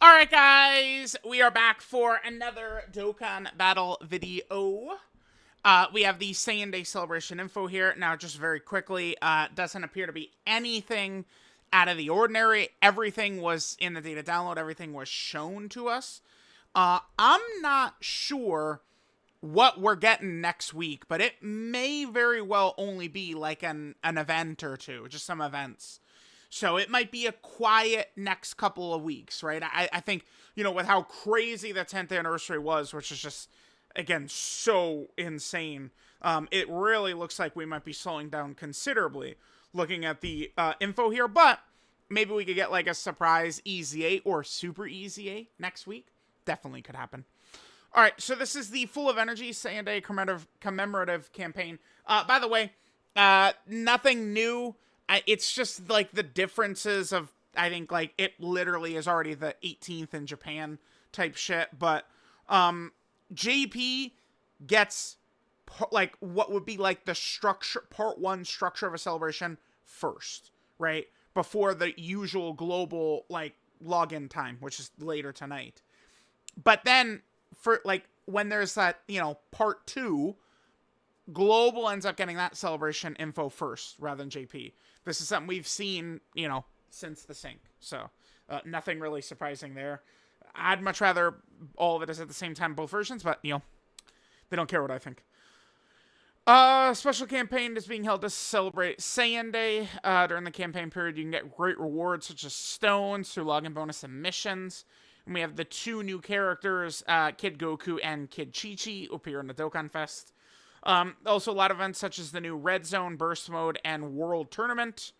Alright guys, we are back for another Dokkan battle video. We have the Saiyan Day Celebration info here. Now, just very quickly, doesn't appear to be anything out of the ordinary. Everything was in the data download. Everything was shown to us. I'm not sure what we're getting next week, but it may very well only be like an event or two, just some events. So it might be a quiet next couple of weeks, right? I think, you know, with how crazy the 10th anniversary was, which is just, again, so insane, it really looks like we might be slowing down considerably looking at the info here. But maybe we could get like a surprise EZA or super EZA next week. Definitely could happen. All right, so this is the Full of Energy Saiyan Day commemorative campaign. By the way, nothing new. It's just like the differences of, I think, like it literally is already the 18th in Japan type shit. But JP gets like what would be like the structure, part one structure of a celebration first, right? Before the usual global like login time, which is later tonight. But then for like when there's that, you know, part two, Global ends up getting that celebration info first rather than JP. This is something we've seen, you know, since the sync. So, nothing really surprising there. I'd much rather all of it is at the same time, both versions, but, you know, they don't care what I think. Special campaign is being held to celebrate Saiyan Day. During the campaign period, you can get great rewards such as stones through login bonus and missions. And we have the two new characters, Kid Goku and Kid Chi-Chi, appear in the DOKKANFEST. Also, a lot of events such as the new Red Zone, Burst Mode, and World Tournament.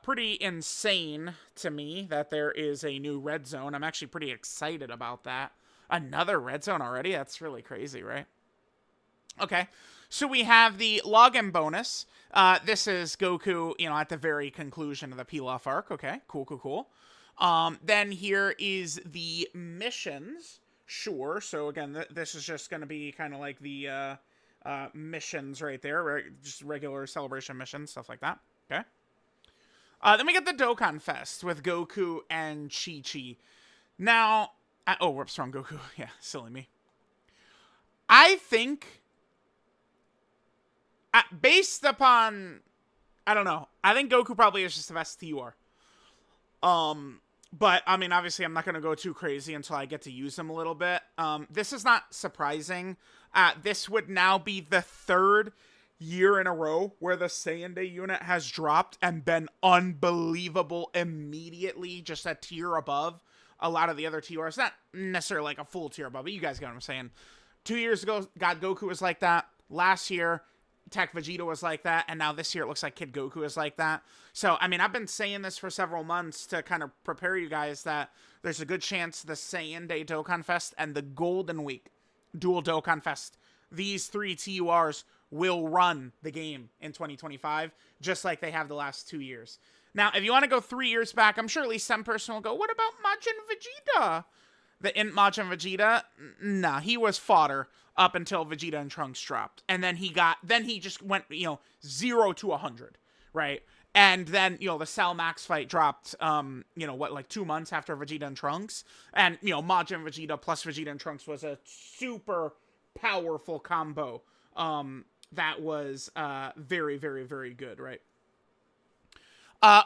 Pretty insane to me that there is a new Red Zone. I'm actually pretty excited about that. Another Red Zone already? That's really crazy, right? Okay, so we have the login bonus. This is Goku, you know, at the very conclusion of the Pilaf arc. Okay, cool. Then here is the missions. Sure, so again, this is just going to be kind of like the missions right there, right? Just regular celebration missions, stuff like that. Okay. Then we get the Dokkan Fest with Goku and Chi-Chi. Now, oh, whoops, wrong Goku. Yeah, silly me. I think, based upon, I don't know, I think Goku probably is just the best TUR. But, I mean, obviously, I'm not going to go too crazy until I get to use them a little bit. This is not surprising. This would now be the third year in a row where the Saiyan Day unit has dropped and been unbelievable immediately, just a tier above a lot of the other TURs. Not necessarily like a full tier above, but you guys get what I'm saying. 2 years ago, God Goku was like that. Last year, Tech Vegeta was like that, and now this year it looks like Kid Goku is like that. So, I mean, I've been saying this for several months to kind of prepare you guys that there's a good chance the Saiyan Day Dokkan Fest and the Golden Week Dual Dokkan Fest, these three TURs will run the game in 2025, just like they have the last 2 years. Now, if you want to go 3 years back, I'm sure at least some person will go, what about Majin Vegeta? The Int Majin Vegeta, nah, he was fodder up until Vegeta and Trunks dropped. And then he just went, you know, 0 to 100, right? And then, you know, the Cell Max fight dropped, you know, what, like 2 months after Vegeta and Trunks. And, you know, Majin Vegeta plus Vegeta and Trunks was a super powerful combo that was very, very, very good, right?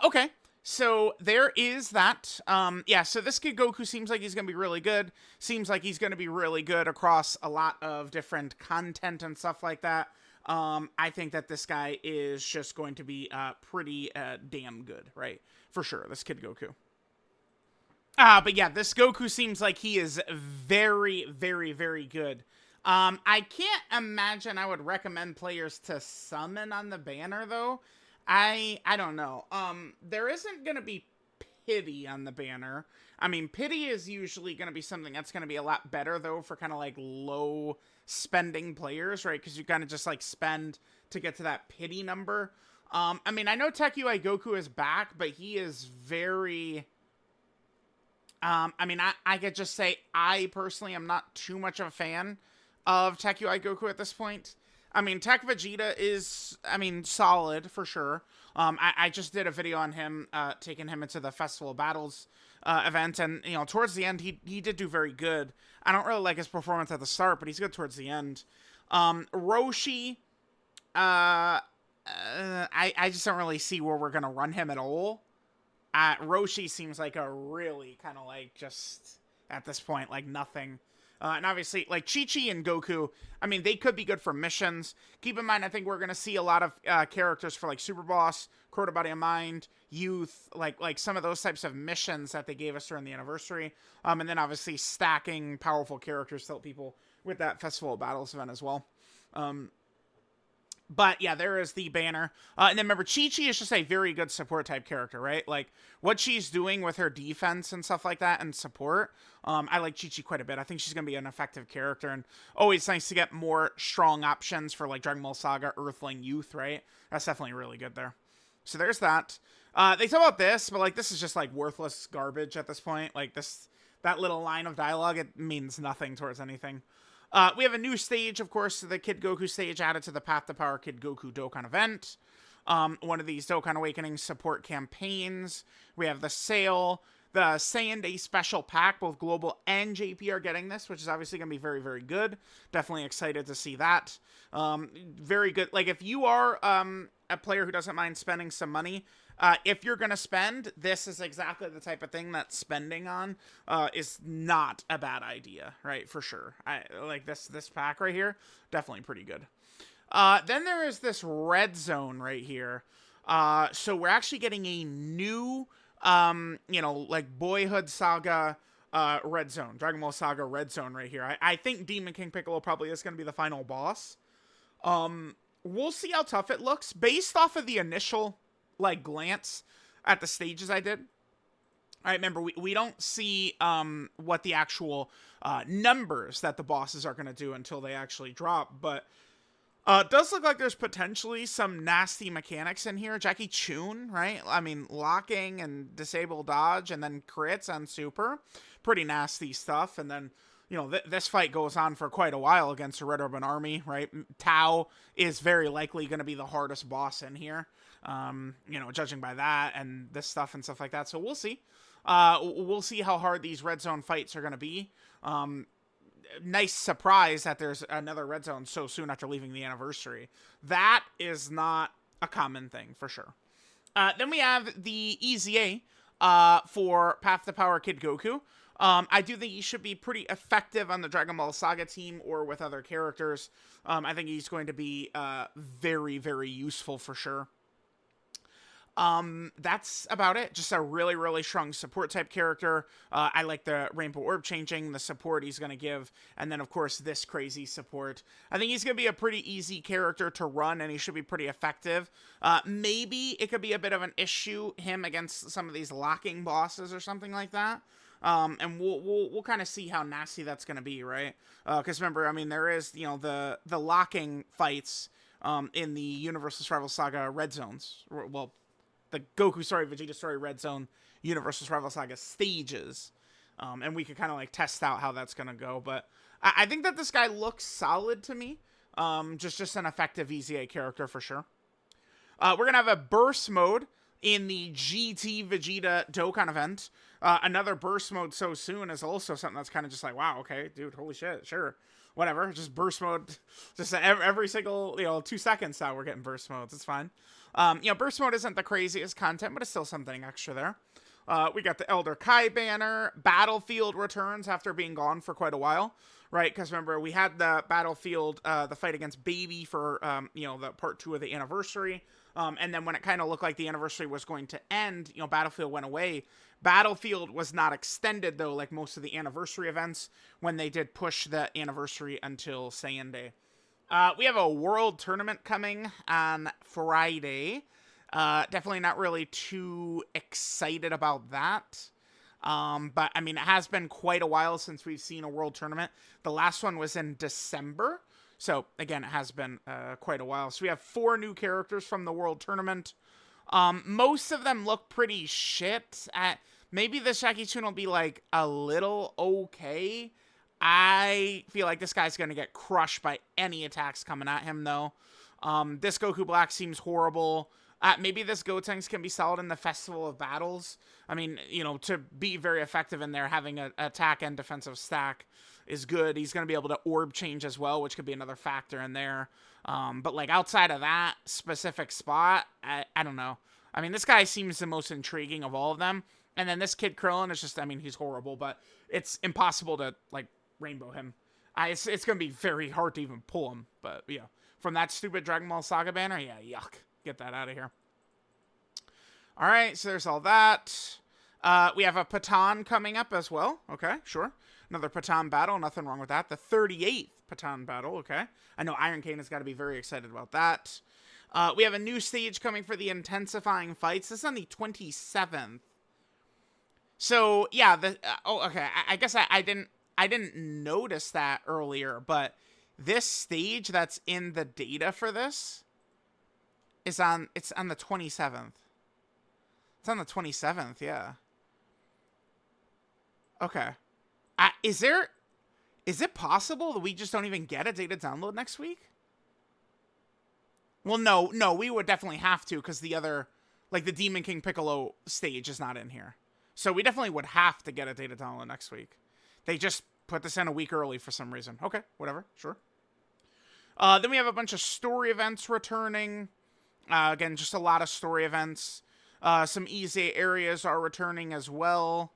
Okay. So there is that. Yeah, so this Kid Goku seems like he's going to be really good. Seems like he's going to be really good across a lot of different content and stuff like that. I think that this guy is just going to be pretty damn good, right? For sure, this Kid Goku. But yeah, this Goku seems like he is very, very, very good. I can't imagine I would recommend players to summon on the banner, though. I don't know. There isn't going to be pity on the banner. I mean, pity is usually going to be something that's going to be a lot better, though, for kind of like low spending players, right? Because you kind of just like spend to get to that pity number. I mean, I know Tech UI Goku is back, but he is very... I mean, I could just say I personally am not too much of a fan of Tech UI Goku at this point. I mean, Tech Vegeta is, I mean, solid for sure. I just did a video on him, taking him into the Festival of Battles event, and towards the end he did do very good. I don't really like his performance at the start, but he's good towards the end. Roshi, I just don't really see where we're gonna run him at all. Roshi seems like a really kind of like just at this point like nothing. And obviously, like Chi-Chi and Goku, I mean, they could be good for missions. Keep in mind, I think we're going to see a lot of characters for, like, Super Boss, Crota Body and Mind, Youth, like some of those types of missions that they gave us during the anniversary. And then, obviously, stacking powerful characters to help people with that Festival of Battles event as well. But yeah, there is the banner. And then remember, Chi-Chi is just a very good support type character, right? Like what she's doing with her defense and stuff like that and support. I like Chi-Chi quite a bit. I think she's going to be an effective character, and always nice to get more strong options for like Dragon Ball Saga, Earthling, Youth, right? That's definitely really good there. So there's that. They talk about this, but like this is just like worthless garbage at this point. Like that little line of dialogue, it means nothing towards anything. We have a new stage, of course, the Kid Goku stage added to the Path to Power Kid Goku Dokkan event. One of these Dokkan Awakening support campaigns. We have the sale. The Saiyan Day special pack, both Global and JP are getting this, which is obviously going to be very, very good. Definitely excited to see that. Very good. Like, if you are a player who doesn't mind spending some money, if you're going to spend, this is exactly the type of thing that spending on is not a bad idea, right? For sure. I like this pack right here. Definitely pretty good. Then there is this red zone right here. So we're actually getting a new, like Boyhood Saga red zone. Dragon Ball Saga red zone right here. I think Demon King Piccolo probably is going to be the final boss. We'll see how tough it looks. Based off of the initial like glance at the stages I did. All right, remember we don't see what the actual numbers that the bosses are going to do until they actually drop, but it does look like there's potentially some nasty mechanics in here. Jackie Chun, right? I mean, locking and disable dodge and then crits on super. Pretty nasty stuff. And then, this fight goes on for quite a while against the Red Ribbon Army, right? Tao is very likely going to be the hardest boss in here. Judging by that and this stuff and stuff like that. So we'll see. We'll see how hard these red zone fights are going to be. Nice surprise that there's another red zone so soon after leaving the anniversary. That is not a common thing for sure. Then we have the EZA for Path to Power Kid Goku. I do think he should be pretty effective on the Dragon Ball Saga team or with other characters. I think he's going to be very, very useful for sure. That's about it. Just a really, really strong support type character. I like the Rainbow Orb changing, the support he's going to give, and then, of course, this crazy support. I think he's going to be a pretty easy character to run, and he should be pretty effective. Maybe it could be a bit of an issue, him against some of these locking bosses or something like that. And we'll kind of see how nasty that's going to be, right? Because remember, I mean, there is, the locking fights in the Universal Survival Saga Red Zones. Well, the Goku Story, Vegeta Story, Red Zone, Universal Survival Saga stages. And we could kind of like test out how that's going to go. But I think that this guy looks solid to me. Just an effective EZA character for sure. We're going to have a burst mode in the GT Vegeta Dokkan event. Another burst mode so soon is also something that's kind of just like, wow, okay, dude, holy shit, sure. Whatever, just burst mode, just every single, 2 seconds now we're getting burst modes. It's fine. Burst mode isn't the craziest content, but it's still something extra there. We got the Elder Kai banner. Battlefield returns after being gone for quite a while, right? Because remember, we had the Battlefield, the fight against Baby for, the part 2 of the anniversary. And then when it kind of looked like the anniversary was going to end, Battlefield went away. Battlefield was not extended, though, like most of the anniversary events, when they did push the anniversary until Saiyan Day. We have a world tournament coming on Friday. Definitely not really too excited about that. But, I mean, it has been quite a while since we've seen a world tournament. The last one was in December. So, again, it has been quite a while. So we have 4 new characters from the World Tournament. Most of them look pretty shit. Maybe this Jackie Chun will be, like, a little okay. I feel like this guy's going to get crushed by any attacks coming at him, though. This Goku Black seems horrible. Maybe this Gotenks can be solid in the Festival of Battles. I mean, you know, to be very effective in there, having an attack and defensive stack is good. He's going to be able to orb change as well, which could be another factor in there. But, like, outside of that specific spot, I don't know. I mean, this guy seems the most intriguing of all of them. And then this Kid Krillin is just, I mean, he's horrible, but it's impossible to, like, rainbow him. It's going to be very hard to even pull him. But, yeah. From that stupid Dragon Ball Saga banner, yeah, yuck. Get that out of here. All right, so there's all that. We have a Patan coming up as well. Okay, sure. Another Patan battle. Nothing wrong with that. The 38th Patan battle. Okay. I know Iron Cane has got to be very excited about that. We have a new stage coming for the intensifying fights. This is on the 27th. So, yeah. Okay. I guess I didn't notice that earlier, but this stage that's in the data for this it's on the 27th. It's on the 27th, yeah. Okay. Is it possible that we just don't even get a data download next week? Well, no, we would definitely have to, because the other, like, the Demon King Piccolo stage is not in here. So we definitely would have to get a data download next week. They just put this in a week early for some reason. Okay, whatever, sure. Then we have a bunch of story events returning. Again, just a lot of story events. Some EZA areas are returning as well.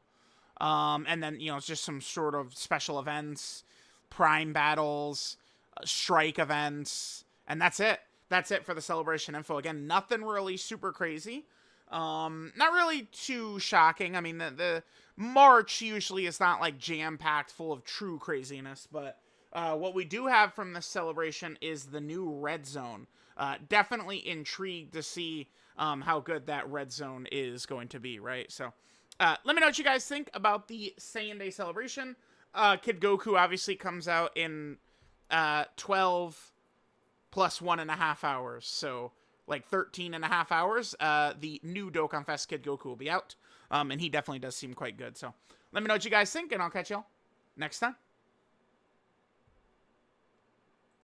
And then, you know, it's just some sort of special events, prime battles, strike events, and that's it. That's it for the celebration info. Again, nothing really super crazy. Not really too shocking. I mean, the March usually is not, like, jam-packed full of true craziness, but what we do have from this celebration is the new Red Zone. Definitely intrigued to see how good that Red Zone is going to be, right? So, let me know what you guys think about the Saiyan Day celebration. Kid Goku obviously comes out in 12 plus 1.5 hours. So, like 13.5 hours. The new DOKKANFEST Kid Goku will be out. And he definitely does seem quite good. So, let me know what you guys think, and I'll catch y'all next time.